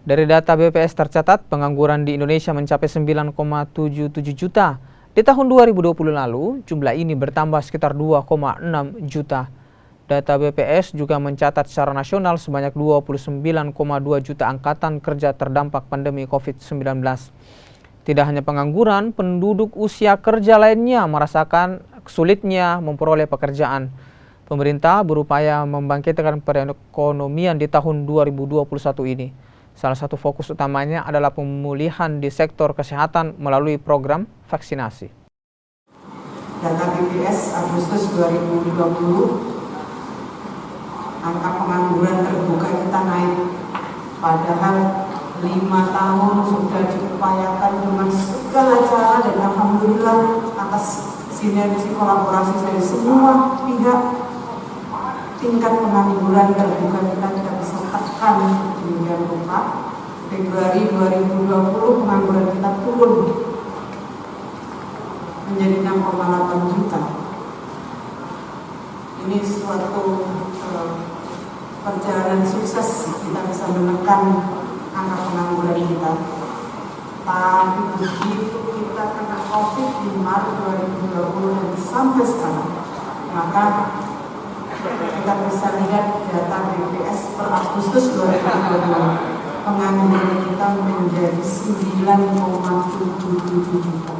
Dari data BPS tercatat, pengangguran di Indonesia mencapai 9,77 juta. Di tahun 2020 lalu, jumlah ini bertambah sekitar 2,6 juta. Data BPS juga mencatat secara nasional sebanyak 29,2 juta angkatan kerja terdampak pandemi COVID-19. Tidak hanya pengangguran, penduduk usia kerja lainnya merasakan sulitnya memperoleh pekerjaan. Pemerintah berupaya membangkitkan perekonomian di tahun 2021 ini. Salah satu fokus utamanya adalah pemulihan di sektor kesehatan melalui program vaksinasi. Data BPS Agustus 2020, angka pengangguran terbuka kita naik. Padahal 5 tahun sudah diupayakan dengan segala cara dan alhamdulillah atas sinergi kolaborasi dari semua pihak, tingkat pengangguran terbuka kita tidak bisa tekan demikian rupa. Februari 2020 pengangguran kita turun menjadi 6,8 juta. Ini suatu perjalanan sukses, kita bisa menekan angka pengangguran kita. Tapi begitu kita kena COVID di Maret 2020 dan sampai sekarang, maka kita bisa lihat data BPS per Agustus 2020, pengangguran kita menjadi 9,77 juta.